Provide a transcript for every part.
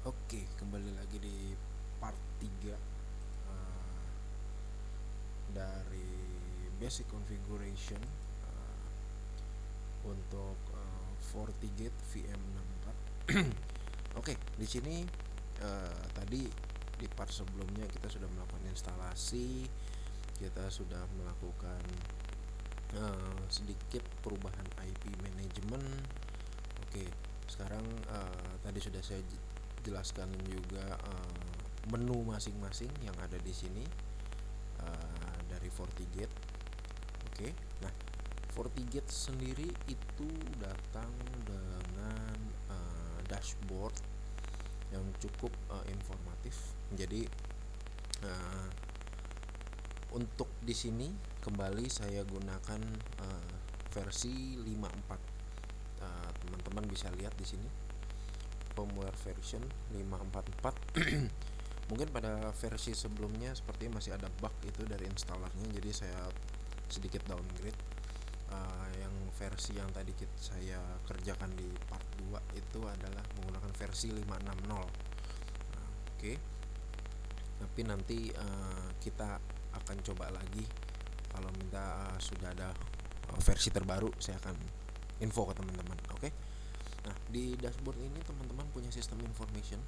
Oke, kembali lagi di part 3 dari basic configuration untuk FortiGate VM64. Oke, di sini tadi di part sebelumnya kita sudah melakukan instalasi, kita sudah melakukan sedikit perubahan IP management. Oke, sekarang tadi sudah saya jelaskan juga menu masing-masing yang ada di sini dari FortiGate. Oke, nah FortiGate sendiri itu datang dengan dashboard yang cukup informatif. Jadi untuk di sini kembali saya gunakan versi 54. Teman-teman bisa lihat di sini firmware version 544. Mungkin pada versi sebelumnya sepertinya masih ada bug itu dari installernya, jadi saya sedikit downgrade. Yang versi yang tadi saya kerjakan di part 2 itu adalah menggunakan versi 560. Oke. Tapi nanti kita akan coba lagi kalau minta sudah ada versi terbaru, saya akan info ke teman-teman. Oke. Nah, di dashboard ini teman-teman punya sistem information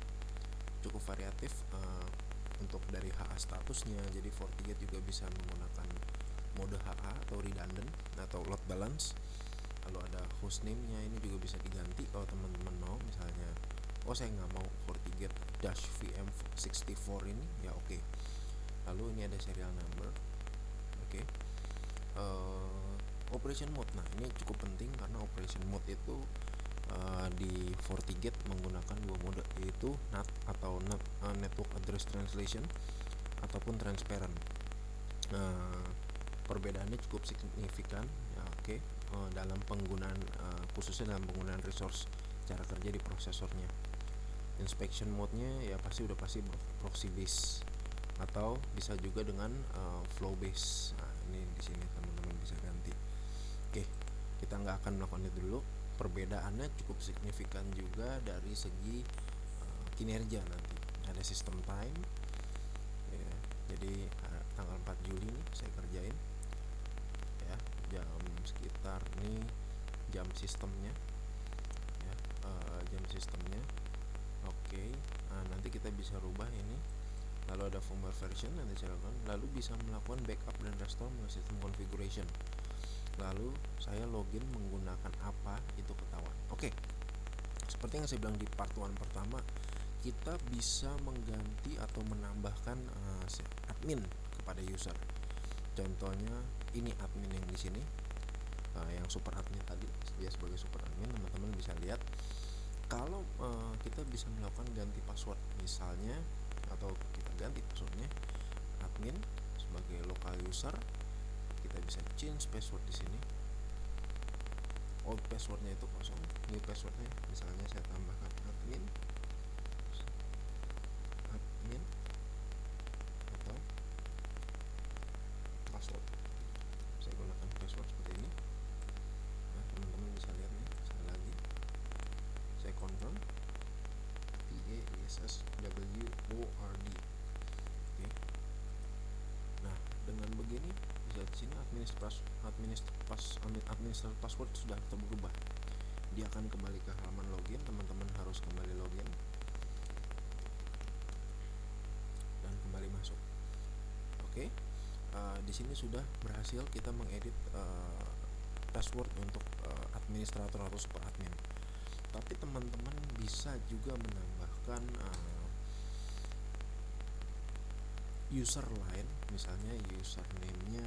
cukup variatif untuk dari HA statusnya. Jadi FortiGate juga bisa menggunakan mode HA atau redundant atau load balance. Lalu ada hostname-nya, ini juga bisa diganti kalau teman-teman mau. Misalnya, saya nggak mau FortiGate dash VM64 ini, ya oke. Lalu ini ada serial number. Oke. Operation mode, nah ini cukup penting karena operation mode itu di FortiGate menggunakan dua mode, yaitu NAT atau Network Address Translation ataupun transparent. Perbedaannya cukup signifikan ya, oke. Dalam penggunaan khususnya dalam penggunaan resource cara kerja di prosesornya. Inspection mode-nya ya pasti proxy base atau bisa juga dengan flow base. Nah, ini di sini teman-teman bisa ganti. Oke, kita nggak akan melakukan itu dulu. Perbedaannya cukup signifikan juga dari segi kinerja nanti. Ada sistem time. Ya, jadi tanggal 4 Juli nih saya kerjain. Ya, jam sekitar nih jam sistemnya. Ya, jam sistemnya. Oke, nanti kita bisa rubah ini. Lalu ada firmware version nanti saya lakukan. Lalu bisa melakukan backup dan restore melalui sistem configuration. Lalu saya login menggunakan apa itu ketahuan. Oke, seperti yang saya bilang di part 1 pertama, kita bisa mengganti atau menambahkan admin kepada user. Contohnya ini admin yang di sini, yang super admin tadi, dia sebagai super admin. Teman-teman bisa lihat kalau kita bisa melakukan ganti password misalnya, atau kita ganti passwordnya admin sebagai local user. Kita bisa change password di sini. Old passwordnya itu kosong, new passwordnya misalnya saya tambahkan admin atau password. Saya gunakan password seperti ini. Nah, teman-teman bisa lihat nih, sekali lagi saya confirm PASSWORD. Oke. Nah, dengan begini bisa di sini administrator password sudah berubah. Dia akan kembali ke halaman login. Teman-teman harus kembali login dan kembali masuk. Oke. Di sini sudah berhasil kita mengedit password untuk administrator atau super admin. Tapi teman-teman bisa juga menambahkan user lain, misalnya username-nya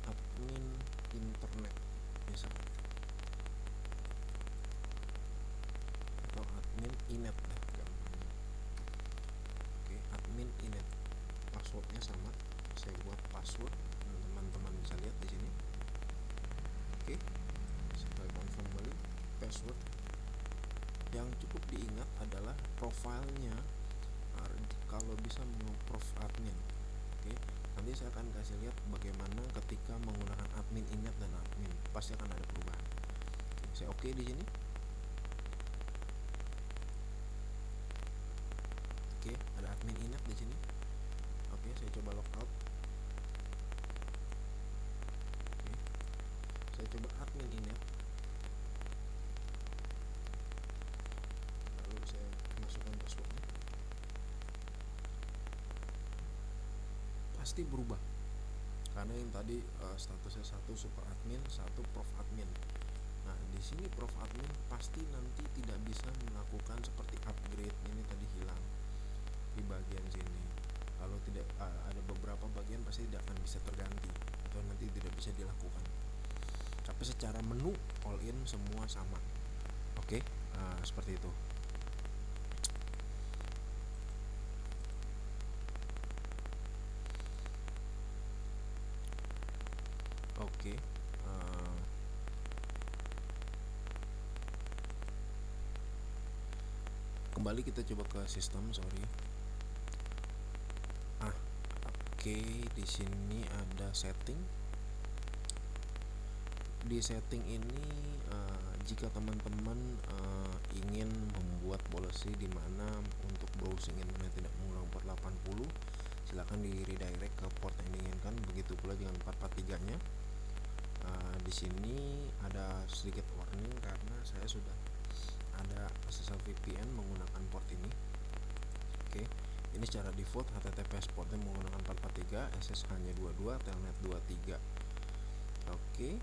admin internet misalnya, atau admin inet lah gampangnya. Oke, admin inet, passwordnya sama, saya buat password, teman-teman bisa lihat di sini. Oke, saya confirm kembali password. Yang cukup diingat adalah profilnya, kalau bisa prof admin. Oke, nanti saya akan kasih lihat bagaimana ketika menggunakan admin inet dan admin, pasti akan ada perubahan. Oke, saya oke di sini. di sini. Oke, saya coba logout. Oke, saya coba admin inet, lalu saya masukkan passwordnya. Pasti berubah karena yang tadi statusnya satu super admin, satu prof admin. Nah, di sini prof admin pasti nanti tidak bisa melakukan seperti upgrade, ini tadi hilang di bagian sini. Lalu tidak ada beberapa bagian pasti tidak akan bisa terganti atau nanti tidak bisa dilakukan. Tapi secara menu all in semua sama. Oke, seperti itu. Oke, kembali kita coba ke sistem, sorry. Oke, di sini ada setting. Di setting ini jika teman-teman ingin membuat policy di mana untuk browsing internet tidak mengulang port 80, silakan di redirect ke port yang diinginkan. Begitu pula dengan 443-nya. Di sini ada sedikit warning karena saya sudah ada SSL VPN menggunakan port ini. Oke, ini secara default HTTPS portnya menggunakan 443, SS hanya 22, telnet 23. Oke,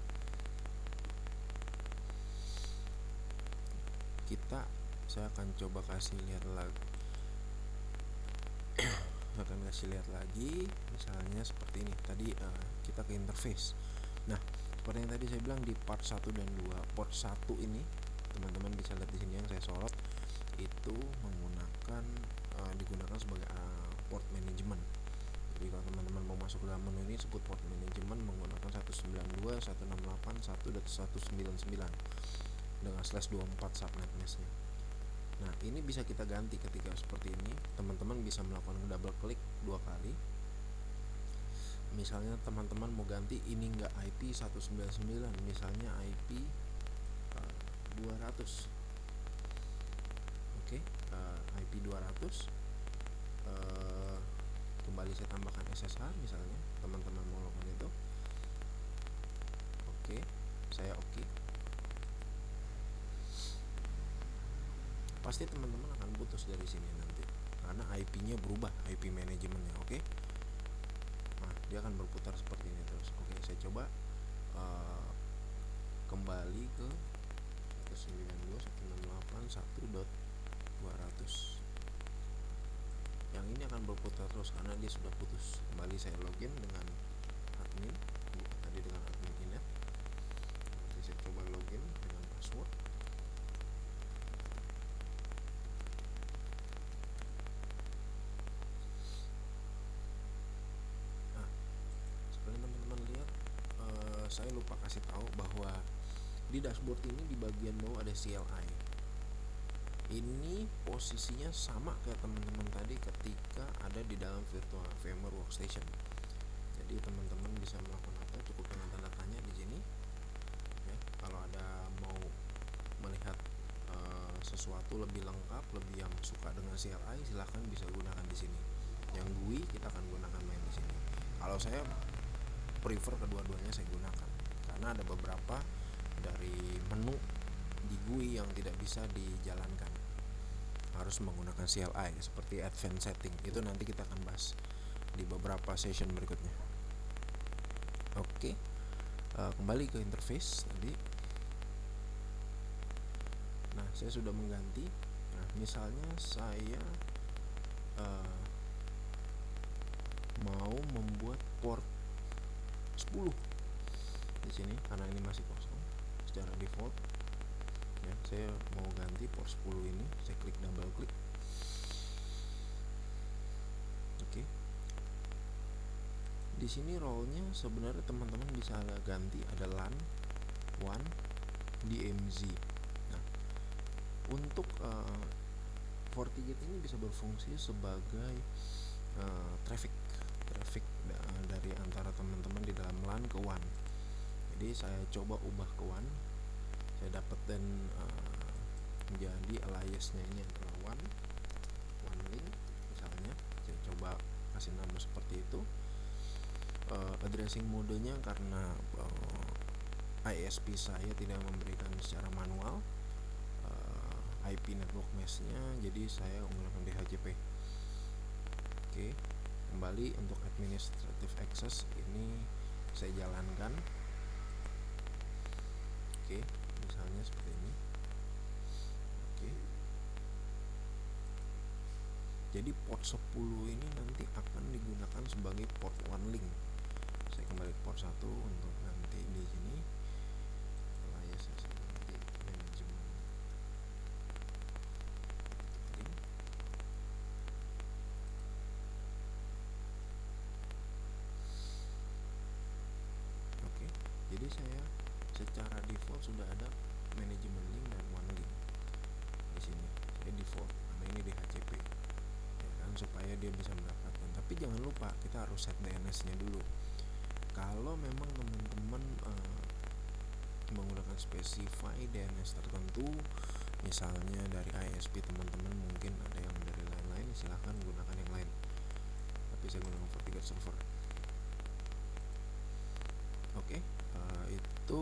saya akan coba kasih lihat lagi. Akan kasih lihat lagi, misalnya seperti ini. Tadi kita ke interface. Nah, seperti yang tadi saya bilang di part 1 dan 2. Port 1 ini teman-teman bisa lihat di sini yang saya sorot itu digunakan sebagai port management. Jadi kalau teman-teman mau masuk ke dalam menu ini sebut port management menggunakan 192, 168, 1 dan 199 dengan /24 subnet mesh-nya. Nah, ini bisa kita ganti ketika seperti ini. Teman-teman bisa melakukan double klik 2 kali. Misalnya teman-teman mau ganti ini enggak IP 199, misalnya IP 200. Oke, IP 200. Kembali saya tambahkan SSH misalnya, teman-teman mau lakukan itu. Oke, saya oke. Pasti teman-teman akan putus dari sini nanti karena IP-nya berubah, IP manajemennya. Oke, nah dia akan berputar seperti ini terus. Oke, saya coba kembali ke 192.168.1.200. Yang ini akan berputar terus karena dia sudah putus. Kembali saya login dengan admin, tadi dengan admin inet. Nanti saya coba login dengan password. Nah, seperti teman-teman lihat, saya lupa kasih tahu bahwa di dashboard ini di bagian bawah ada CLI. Ini posisinya sama kayak teman-teman tadi ketika ada di dalam virtual VMware Workstation. Jadi teman-teman bisa melakukan apa? Cukup dengan tanda tanya di sini. Ya, kalau ada mau melihat sesuatu lebih lengkap, lebih yang suka dengan CLI, silahkan bisa gunakan di sini. Yang GUI kita akan gunakan main di sini. Kalau saya prefer kedua-duanya saya gunakan karena ada beberapa dari menu di GUI yang tidak bisa dijalankan, harus menggunakan CLI seperti advanced setting. Itu nanti kita akan bahas di beberapa session berikutnya. Oke, kembali ke interface tadi. Nah, saya sudah mengganti. Nah, misalnya saya mau membuat port 10 di sini karena ini masih kosong secara default. Ya, saya mau ganti port 10 ini, saya klik double klik. Oke. Di sini role-nya sebenarnya teman-teman bisa ganti, ada LAN, WAN, DMZ. Nah, untuk FortiGate ini bisa berfungsi sebagai traffic dari antara teman-teman di dalam LAN ke WAN. Jadi saya coba ubah ke WAN. Saya dapetin menjadi aliasnya ini adalah WAN link misalnya. Saya coba kasih nama seperti itu. Addressing modenya karena ISP saya tidak memberikan secara manual IP network mesh-nya, jadi saya menggunakan DHCP. Oke, kembali untuk administrative access ini saya jalankan. Oke, misalnya seperti ini. Oke, jadi port 10 ini nanti akan digunakan sebagai port 1 link. Saya kembali ke port 1 untuk nanti di sini nanti manajemen link. Oke, jadi saya secara default sudah ada manajemen link dan one link di sini. Saya default karena ini DHCP, ya kan, supaya dia bisa mendapatkan. Tapi jangan lupa kita harus set DNS-nya dulu. Kalau memang teman-teman menggunakan specify DNS tertentu, misalnya dari ISP teman-teman mungkin ada yang dari lain-lain, silahkan gunakan yang lain. Tapi saya gunakan FortiGate server. Oke, itu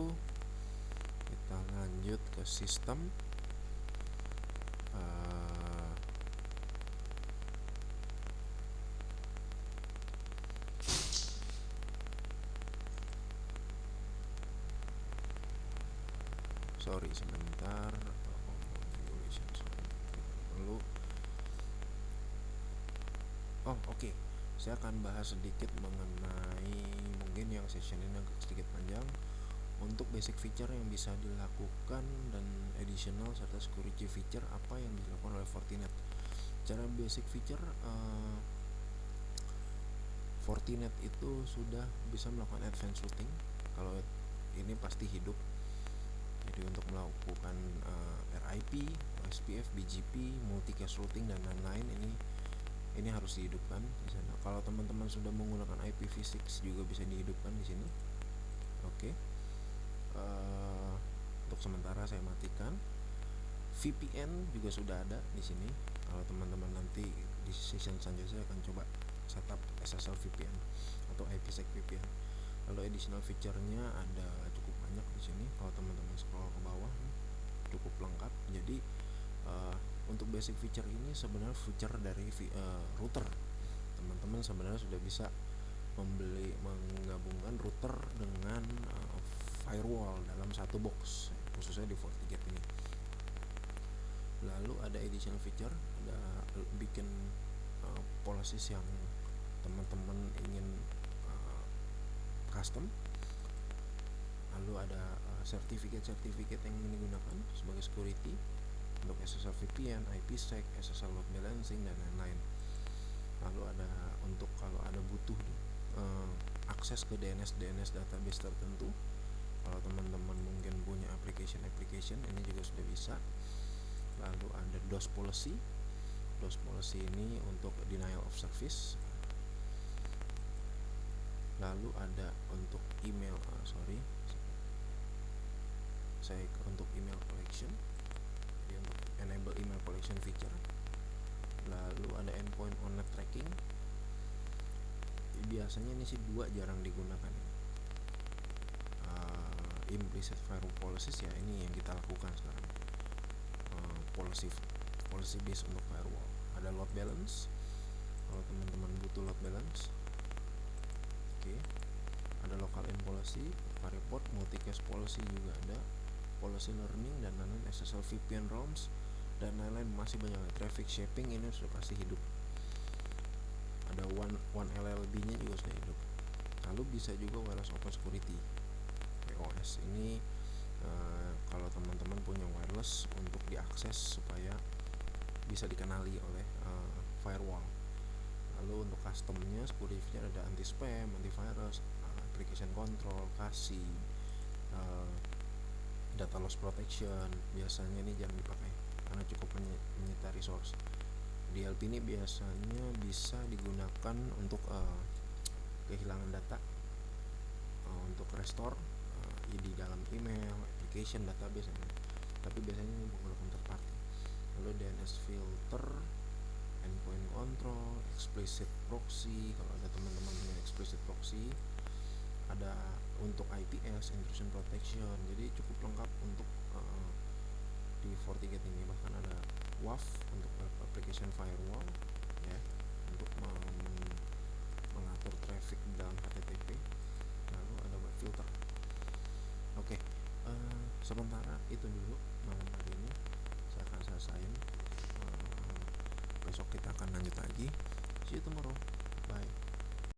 kita lanjut ke sistem. Sorry sebentar, perlu. Oke. Saya akan bahas sedikit mengenai, mungkin yang session ini agak sedikit panjang, untuk basic feature yang bisa dilakukan dan additional serta security feature apa yang dilakukan oleh Fortinet. Cara basic feature, Fortinet itu sudah bisa melakukan advanced routing. Kalau ini pasti hidup. Jadi untuk melakukan RIP, OSPF, BGP, multicast routing dan lain-lain, ini harus dihidupkan di sana. Kalau teman-teman sudah menggunakan IPv6 juga bisa dihidupkan di sini. Oke. Untuk sementara saya matikan. VPN juga sudah ada di sini. Kalau teman-teman nanti di session selanjutnya saya akan coba setup SSL VPN atau IPsec VPN. Lalu additional feature-nya ada cukup banyak di sini. Kalau teman-teman scroll ke bawah cukup lengkap. Jadi untuk basic feature ini sebenarnya feature dari router. Teman-teman sebenarnya sudah bisa menggabungkan router dengan firewall dalam satu box, khususnya di FortiGate ini. Lalu ada additional feature, ada bikin policies yang teman-teman ingin custom. Lalu ada sertifikat yang ingin digunakan sebagai security untuk SSL VPN, IPsec, SSL load balancing dan lain-lain. Lalu ada untuk kalau ada butuh akses ke DNS database tertentu, kalau teman-teman mungkin punya application ini juga sudah bisa. Lalu ada DOS policy ini untuk denial of service. Lalu ada untuk email untuk email collection, jadi untuk enable email collection feature. Lalu ada endpoint on net tracking. Biasanya ini sih dua, jarang digunakan. Implicit firewall policies, ya ini yang kita lakukan sekarang. Policy base untuk firewall. Ada load balance, kalau teman-teman butuh load balance. Oke. Ada local in policy, fireport, multicast policy juga ada, policy learning dan lain-lain, SSL VPN roams dan lain-lain, masih banyak. Traffic shaping ini sudah pasti hidup. Ada one LLB nya juga sudah hidup. Lalu bisa juga wireless open security, WOS ini kalau teman-teman punya wireless untuk diakses supaya bisa dikenali oleh firewall. Lalu untuk customnya security feature ada anti spam, antivirus, application control, CASI, data loss protection. Biasanya ini jangan dipakai karena cukup menyita resource. DLP ini biasanya bisa digunakan untuk kehilangan data, untuk restore di dalam email, application, database, tapi biasanya ini menggunakan third party. Lalu DNS filter endpoint control, explicit proxy. Kalau ada teman-teman punya explicit proxy, ada untuk IPS, intrusion protection. Jadi cukup lengkap untuk di FortiGate ini. Bahkan ada WAF untuk web application firewall, ya, untuk mengatur traffic dalam HTTP. Lalu ada web filter. Oke, sementara itu dulu malam hari ini saya akan selesaiin. Besok kita akan lanjut lagi. See you tomorrow. Bye.